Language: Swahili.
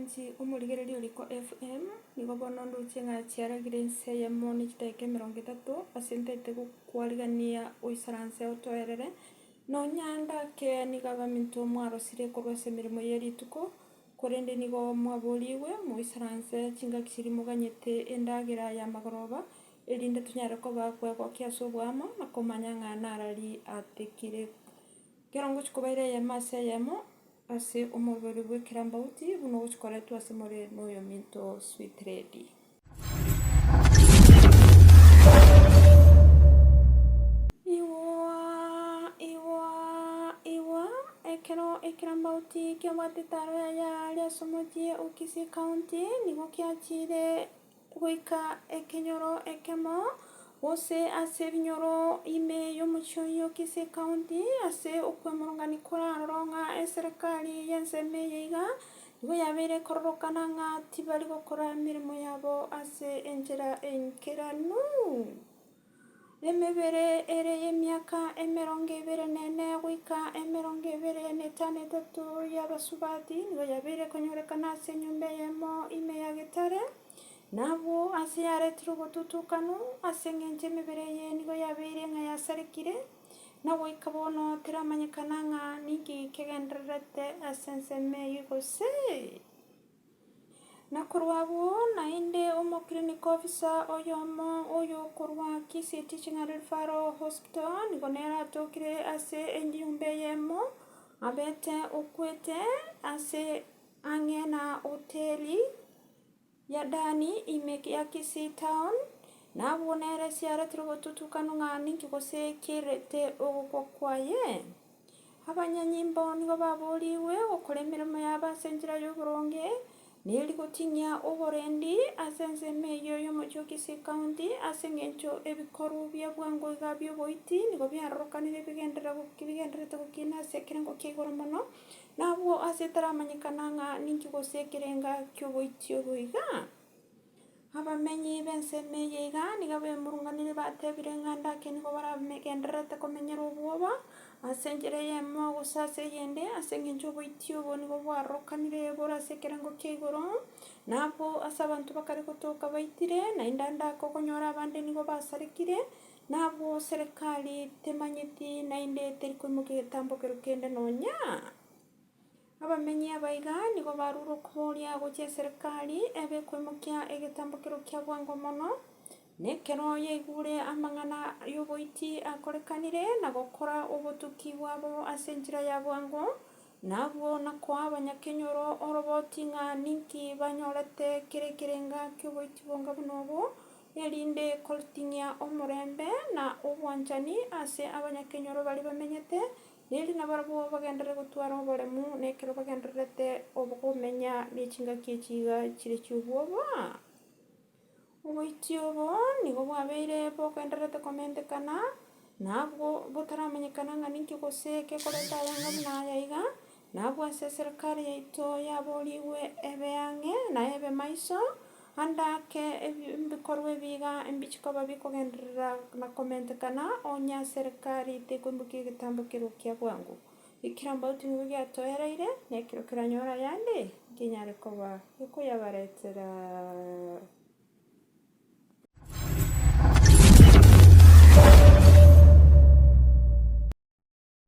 mwanji umurigereri uriko FM nigo bono nduche ng'achiaragire enseyemo nichideka 30 ase ntaete gokwarigania oisaranse otoerere nonyanda ke niga baminto mwarosire korwa ase emeremo ya rituko korende nigo mwaboriwe moisaranse chingaki chiri moganyete endagera ya magoroba erinde tunyare koba kwegokia ase obwamo na komanya ng'a narari atekire kerongo chikobaire eyemo ase eyemo ase omorobori bwa ekirambauti buna ogochikoretwa ase more noyo minto sweet lady. Iwa ekero ekirambauti kiabwatete aro yaya riasomotie Ukisii County nigo kiachire goika ekenyoro ekemo gose ase ebinyoro ime ya omochio Ukisii County ase okwemorongani korarora ng'a eserikali ya ensemo eye iga nigo yabeire kororokana ng'a tibari gokora emeremo yabo ase enchera enkeranu. Emebere ere y'emiaka 24 goika 23 y'abasubati nigo yabeire konyorekana ase enyomba eyemo ime ya Getare nabo ase yaretirwe obotutukano ase eng'encho emebere eye nigo yabeire ng'a yasarekire nagoika bono teramanyekana ng'a niki kegendererete ase ensemo eye gose. Na korwa abwo naende omo-clinic officer oyomo oyo korwa Kisii Teaching and Referral Hospital nigo nere atokire ase enyomba eyemo abete okwete ase ang'e na hoteli ya Dani ime ya Kisii Town nabwo nere siaretirwe obotutukano ng'a ninki gose kirete ogokwa kwaye abanyanyimbo nigo baboriwe gokora emeremo yabo ase enchera ya oboronge neri gotinyia oborendi ase ensemo eyo ya omochio Kisii County ase eng'encho ebikorwa bia bwango iga bia oboiti nigo biarorokanire bigendererete gokina ase ekerengo kia igoro mono nabwo ase etaramanyekana ng'a ninki gose ekerenga kia oboiti obo iga. Abamenyi ba ensemo eye iga niga baemurunganire batebire ng'a ndake nigo baragendererete komenyera obwoba ase enchera eyemo gose ase eyende ase eng'encho oboiti obo nigo bwarorokanire bore ase ekerengo kia igoro nabwo ase abanto bakare gotoka baitire naende ndake okonyora abande nigo basarekire nabwo serikali temanyeti naende teri koimoka egetambokero kende nonya. Abamenyi aba iga nigo barure okoboria gochia eserikali ebe koimokia egetambokero kia bwango mono na ekero yaigure amang'ana ya oboiti akorekanire na gokora obotuki bwabo ase enchera ya bwango nabwo nakoa abanyakenyoro oroboti ng'a ninki banyorete kere ekerenga kia oboiti bonga buna obo erinde kotinyia omorembe na obwanchani ase abanyakenyoro bari bamenyete neri nabarabwo bagenderere gotwara oboremu na ekero bagendererete obogomenya na echingaki echi iga chire chia obwoba. Oboiti obo nigo bwabeire bogendererete komentekana nabwo botaramanyekana ng'a ninki gose kekoreta ayanga buna aya iga nabwo ase eserikali yaito yaboriwe ebe ang'e na ebe maiso andake ebikorwa ebi iga mbichikoba bikogenderera na komentekana onya serikali tekoimokia egetambokero kia bwango. Ekirambauti nigo giatoereire na ekero keranyora yande nkinyare koba gekoyabaretera.